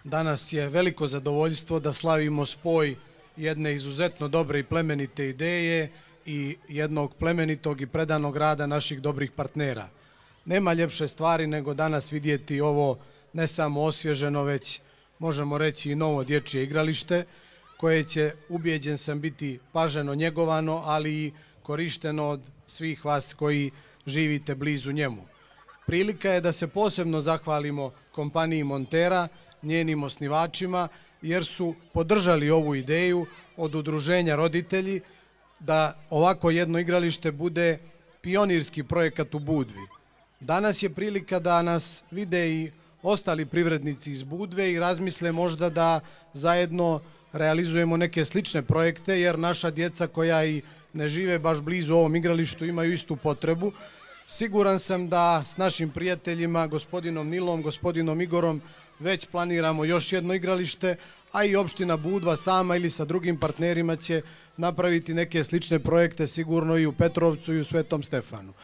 Danas je veliko zadovoljstvo da slavimo spoj jedne izuzetno dobre i plemenite ideje i jednog plemenitog i predanog rada naših dobrih partnera. Nema ljepše stvari nego danas vidjeti ovo ne samo osvježeno, već možemo reći i novo dječje igralište koje će, ubijeđen sam, biti paženo njegovano, ali i korišteno od svih vas koji živite blizu njemu. Prilika je da se posebno zahvalimo kompaniji Montera, njenim osnivačima, jer su podržali ovu ideju od udruženja roditelji da ovako jedno igralište bude pionirski projekat u Budvi. Danas je prilika da nas vide i ostali privrednici iz Budve i razmisle možda da zajedno realizujemo neke slične projekte, jer naša djeca koja i ne žive baš blizu ovom igralištu imaju istu potrebu. Siguran sam da s našim prijateljima, gospodinom Nilom, gospodinom Igorom, već planiramo još jedno igralište, a i opština Budva sama ili sa drugim partnerima će napraviti neke slične projekte sigurno i u Petrovcu i u Svetom Stefanu.